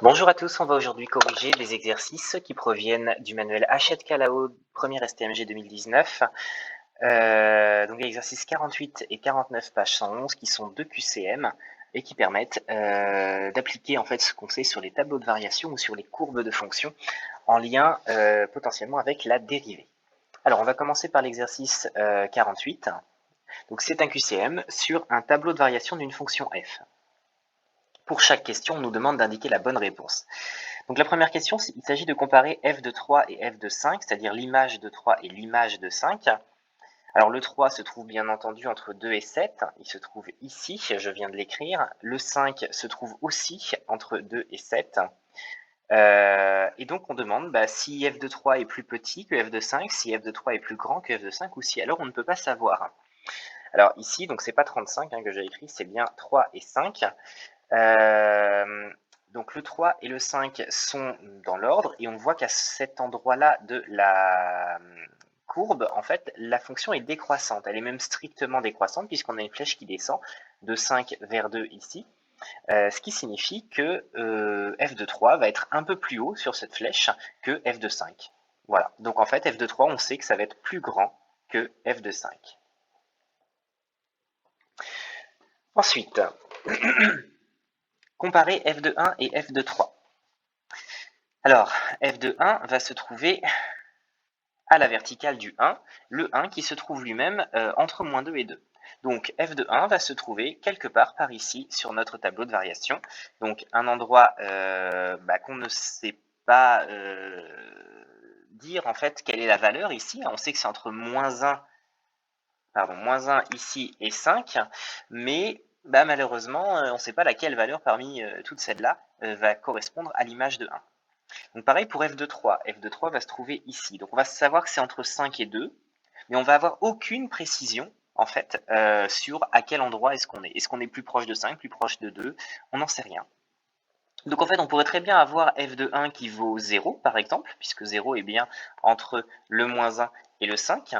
Bonjour à tous, on va aujourd'hui corriger des exercices qui proviennent du manuel Hachette Kalao, premier STMG 2019. Donc exercices 48 et 49, page 111, qui sont 2 QCM et qui permettent d'appliquer en fait ce qu'on sait sur les tableaux de variation ou sur les courbes de fonctions en lien potentiellement avec la dérivée. Alors on va commencer par l'exercice 48. Donc c'est un QCM sur un tableau de variation d'une fonction f. Pour chaque question, on nous demande d'indiquer la bonne réponse. Donc la première question, il s'agit de comparer f de 3 et f de 5, c'est-à-dire l'image de 3 et l'image de 5. Alors le 3 se trouve bien entendu entre 2 et 7, il se trouve ici, je viens de l'écrire. Le 5 se trouve aussi entre 2 et 7. Et donc on demande si f de 3 est plus petit que f de 5, si f de 3 est plus grand que f de 5 ou si alors on ne peut pas savoir. Alors ici, donc c'est pas 35 que j'ai écrit, c'est bien 3 et 5. Donc le 3 et le 5 sont dans l'ordre et on voit qu'à cet endroit-là de la courbe, en fait, la fonction est décroissante. Elle est même strictement décroissante puisqu'on a une flèche qui descend de 5 vers 2 ici, ce qui signifie que f de 3 va être un peu plus haut sur cette flèche que f de 5. Voilà, donc en fait f de 3, on sait que ça va être plus grand que f de 5. Ensuite, comparer f de 1 et f de 3. Alors, f de 1 va se trouver à la verticale du 1, le 1 qui se trouve lui-même entre moins 2 et 2. Donc f de 1 va se trouver quelque part par ici sur notre tableau de variation. Donc un endroit qu'on ne sait pas dire en fait quelle est la valeur ici. On sait que c'est entre moins 1 ici et 5, mais malheureusement on ne sait pas laquelle valeur parmi toutes celles-là va correspondre à l'image de 1. Donc pareil pour f de 3. f de 3 va se trouver ici. Donc on va savoir que c'est entre 5 et 2, mais on va avoir aucune précision en fait sur à quel endroit est-ce qu'on est. Est-ce qu'on est plus proche de 5, plus proche de 2? On n'en sait rien. Donc en fait on pourrait très bien avoir f de 1 qui vaut 0 par exemple, puisque 0 est bien entre le moins 1 et le 5.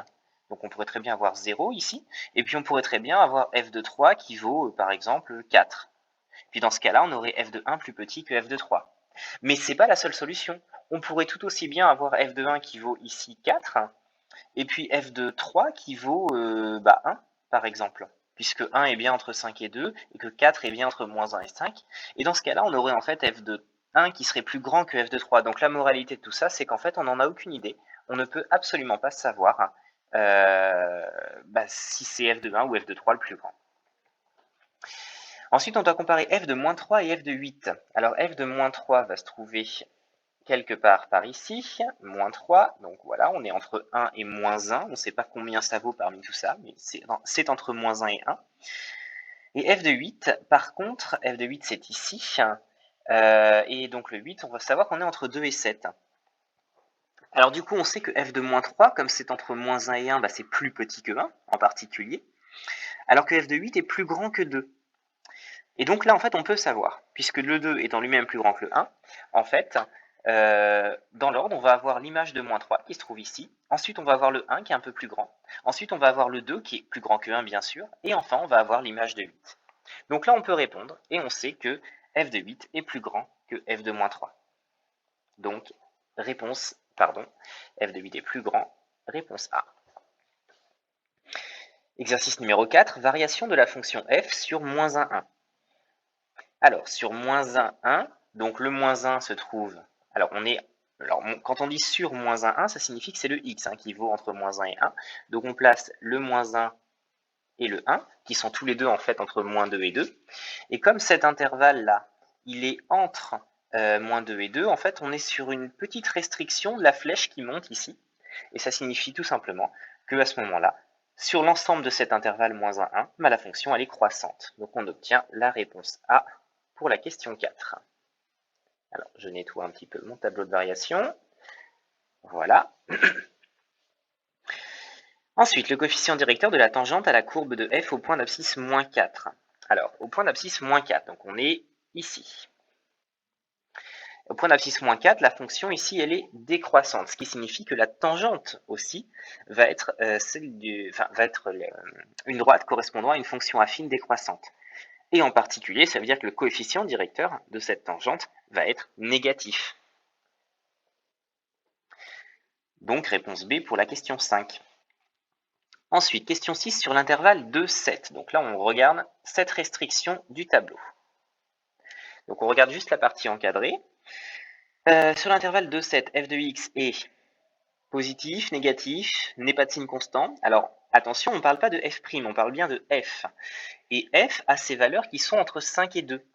Donc on pourrait très bien avoir 0 ici. Et puis on pourrait très bien avoir f de 3 qui vaut par exemple 4. Puis dans ce cas-là, on aurait f de 1 plus petit que f de 3. Mais ce n'est pas la seule solution. On pourrait tout aussi bien avoir f de 1 qui vaut ici 4, et puis f de 3 qui vaut 1, par exemple, puisque 1 est bien entre 5 et 2, et que 4 est bien entre moins 1 et 5. Et dans ce cas-là, on aurait en fait f de 1 qui serait plus grand que f de 3. Donc la moralité de tout ça, c'est qu'en fait, on n'en a aucune idée. On ne peut absolument pas savoir si c'est f de 1 ou f de 3 le plus grand. Ensuite, on doit comparer f de moins 3 et f de 8. Alors f de moins 3 va se trouver quelque part par ici, moins 3, donc voilà, on est entre 1 et moins 1, on ne sait pas combien ça vaut parmi tout ça, mais c'est entre moins 1 et 1. Et f de 8, par contre, f de 8 c'est ici, et donc le 8, on va savoir qu'on est entre 2 et 7. Alors du coup, on sait que f de moins 3, comme c'est entre moins 1 et 1, c'est plus petit que 1, en particulier, alors que f de 8 est plus grand que 2. Et donc là, en fait, on peut savoir, puisque le 2 étant lui-même plus grand que le 1, en fait, dans l'ordre, on va avoir l'image de moins 3 qui se trouve ici. Ensuite, on va avoir le 1 qui est un peu plus grand. Ensuite, on va avoir le 2 qui est plus grand que 1, bien sûr. Et enfin, on va avoir l'image de 8. Donc là, on peut répondre et on sait que f de 8 est plus grand que f de moins 3. Donc, f de 8 est plus grand, réponse A. Exercice numéro 4, variation de la fonction f sur moins 1, 1. Alors, sur moins 1, 1, donc le moins 1 se trouve... Alors, quand on dit sur moins 1, 1, ça signifie que c'est le x qui vaut entre moins 1 et 1. Donc, on place le moins 1 et le 1, qui sont tous les deux en fait entre moins 2 et 2. Et comme cet intervalle-là, il est entre moins 2 et 2, en fait, on est sur une petite restriction de la flèche qui monte ici. Et ça signifie tout simplement qu'à ce moment-là, sur l'ensemble de cet intervalle moins 1, 1, la fonction elle est croissante. Donc, on obtient la réponse A pour la question 4. Alors, je nettoie un petit peu mon tableau de variation. Voilà. Ensuite, le coefficient directeur de la tangente à la courbe de f au point d'abscisse moins 4. Alors, au point d'abscisse moins 4, donc on est ici. Au point d'abscisse moins 4, la fonction ici, elle est décroissante, ce qui signifie que la tangente aussi va être, une droite correspondant à une fonction affine décroissante. Et en particulier, ça veut dire que le coefficient directeur de cette tangente va être négatif. Donc réponse B pour la question 5. Ensuite, question 6 sur l'intervalle de 7. Donc là, on regarde cette restriction du tableau. Donc on regarde juste la partie encadrée. Sur l'intervalle de 7, f de x est positif, négatif, n'est pas de signe constant. Alors attention, on ne parle pas de f', on parle bien de f. Et f a ses valeurs qui sont entre 5 et 2.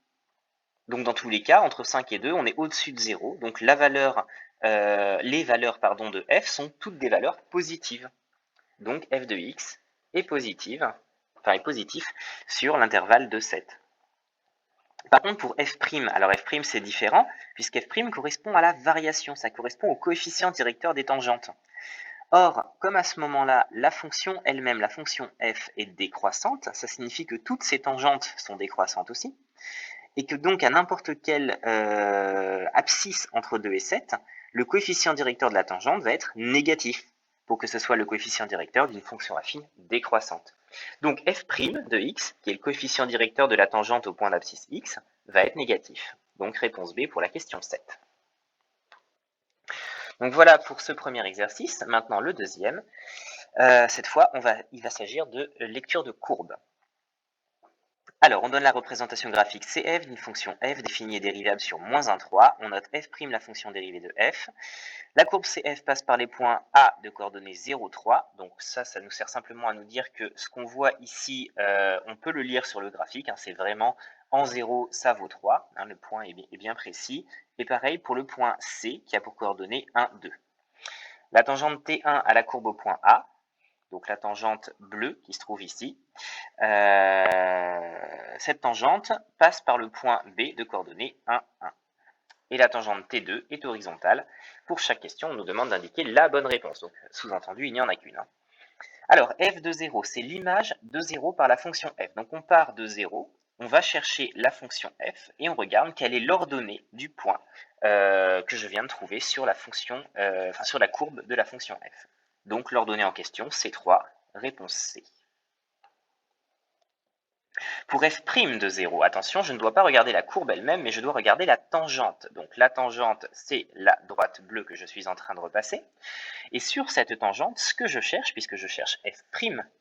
Donc dans tous les cas, entre 5 et 2, on est au-dessus de 0. Donc les valeurs de f sont toutes des valeurs positives. Donc f de x est positif sur l'intervalle de 7. Par contre, pour f', alors f' c'est différent, puisque f' correspond à la variation, ça correspond au coefficient directeur des tangentes. Or, comme à ce moment-là, la fonction elle-même, la fonction f est décroissante, ça signifie que toutes ces tangentes sont décroissantes aussi, et que donc à n'importe quelle abscisse entre 2 et 7, le coefficient directeur de la tangente va être négatif, pour que ce soit le coefficient directeur d'une fonction affine décroissante. Donc f' de x, qui est le coefficient directeur de la tangente au point d'abscisse x, va être négatif. Donc réponse B pour la question 7. Donc voilà pour ce premier exercice. Maintenant le deuxième. Cette fois, il va s'agir de lecture de courbe. Alors, on donne la représentation graphique CF d'une fonction f définie et dérivable sur -1, 3. On note f', la fonction dérivée de f. La courbe CF passe par les points A de coordonnées 0, 3. Donc ça nous sert simplement à nous dire que ce qu'on voit ici, on peut le lire sur le graphique. C'est vraiment en 0, ça vaut 3. Le point est bien précis. Et pareil pour le point C qui a pour coordonnées 1, 2. La tangente T1 à la courbe au point A, donc la tangente bleue qui se trouve ici, cette tangente passe par le point B de coordonnées 1, 1. Et la tangente T2 est horizontale. Pour chaque question, on nous demande d'indiquer la bonne réponse. Donc, sous-entendu, il n'y en a qu'une. Alors, f de 0, c'est l'image de 0 par la fonction f. Donc, on part de 0, on va chercher la fonction f et on regarde quelle est l'ordonnée du point que je viens de trouver sur la fonction, sur la courbe de la fonction f. Donc, l'ordonnée en question, c'est 3, réponse C. Pour f' de 0, attention, je ne dois pas regarder la courbe elle-même, mais je dois regarder la tangente. Donc la tangente, c'est la droite bleue que je suis en train de repasser. Et sur cette tangente, ce que je cherche, puisque je cherche f'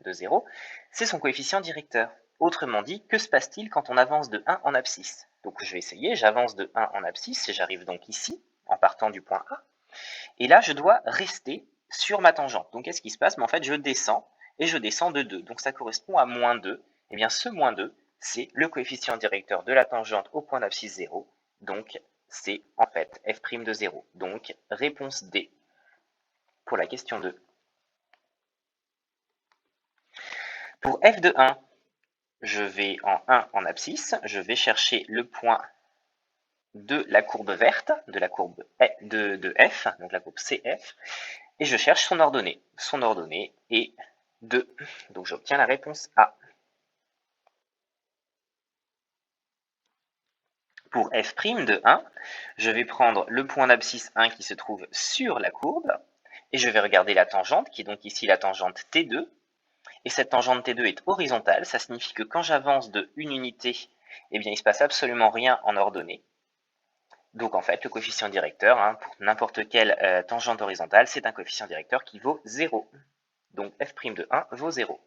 de 0, c'est son coefficient directeur. Autrement dit, que se passe-t-il quand on avance de 1 en abscisse? Donc je vais essayer, j'avance de 1 en abscisse, et j'arrive donc ici, en partant du point A. Et là, je dois rester sur ma tangente. Donc qu'est-ce qui se passe? En fait, je descends, et je descends de 2. Donc ça correspond à -2. Eh bien, ce -2, c'est le coefficient directeur de la tangente au point d'abscisse 0. Donc, c'est en fait f' de 0. Donc, réponse D pour la question 2. Pour f de 1, je vais en 1 en abscisse. Je vais chercher le point de la courbe verte, de la courbe de f, donc la courbe CF, et je cherche son ordonnée. Son ordonnée est 2. Donc, j'obtiens la réponse A. Pour f' de 1, je vais prendre le point d'abscisse 1 qui se trouve sur la courbe, et je vais regarder la tangente, qui est donc ici la tangente T2. Et cette tangente T2 est horizontale, ça signifie que quand j'avance de une unité, eh bien il ne se passe absolument rien en ordonnée. Donc en fait, le coefficient directeur, pour n'importe quelle tangente horizontale, c'est un coefficient directeur qui vaut 0. Donc f' de 1 vaut 0.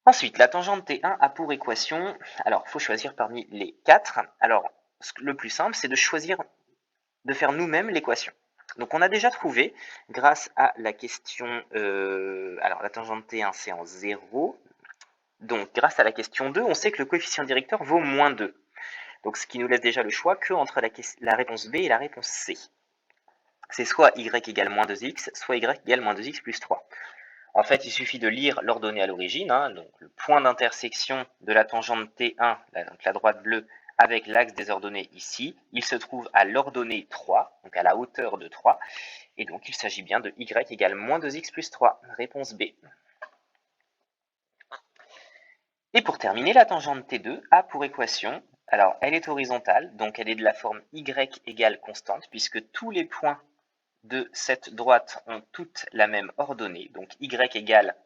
Ensuite, la tangente T1 a pour équation, alors il faut choisir parmi les 4. Alors, le plus simple, c'est de choisir, de faire nous-mêmes l'équation. Donc on a déjà trouvé, grâce à la question, alors la tangente T1 c'est en 0, donc grâce à la question 2, on sait que le coefficient directeur vaut -2. Donc ce qui nous laisse déjà le choix que entre la réponse B et la réponse C. C'est soit y égale -2x, soit y égale -2x plus 3. En fait, il suffit de lire l'ordonnée à l'origine, donc le point d'intersection de la tangente T1, donc la droite bleue, avec l'axe des ordonnées ici, il se trouve à l'ordonnée 3, donc à la hauteur de 3, et donc il s'agit bien de y égale -2x plus 3, réponse B. Et pour terminer, la tangente T2 a pour équation, alors elle est horizontale, donc elle est de la forme y égale constante, puisque tous les points de cette droite ont toutes la même ordonnée, donc y égale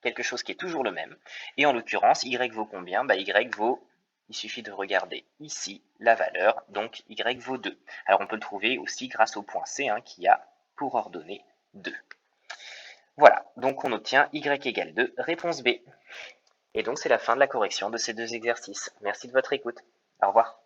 quelque chose qui est toujours le même. Et en l'occurrence, y vaut combien? Y vaut, il suffit de regarder ici la valeur, donc y vaut 2. Alors on peut le trouver aussi grâce au point C qui a pour ordonnée 2. Voilà, donc on obtient y égale 2, réponse B. Et donc c'est la fin de la correction de ces deux exercices. Merci de votre écoute. Au revoir.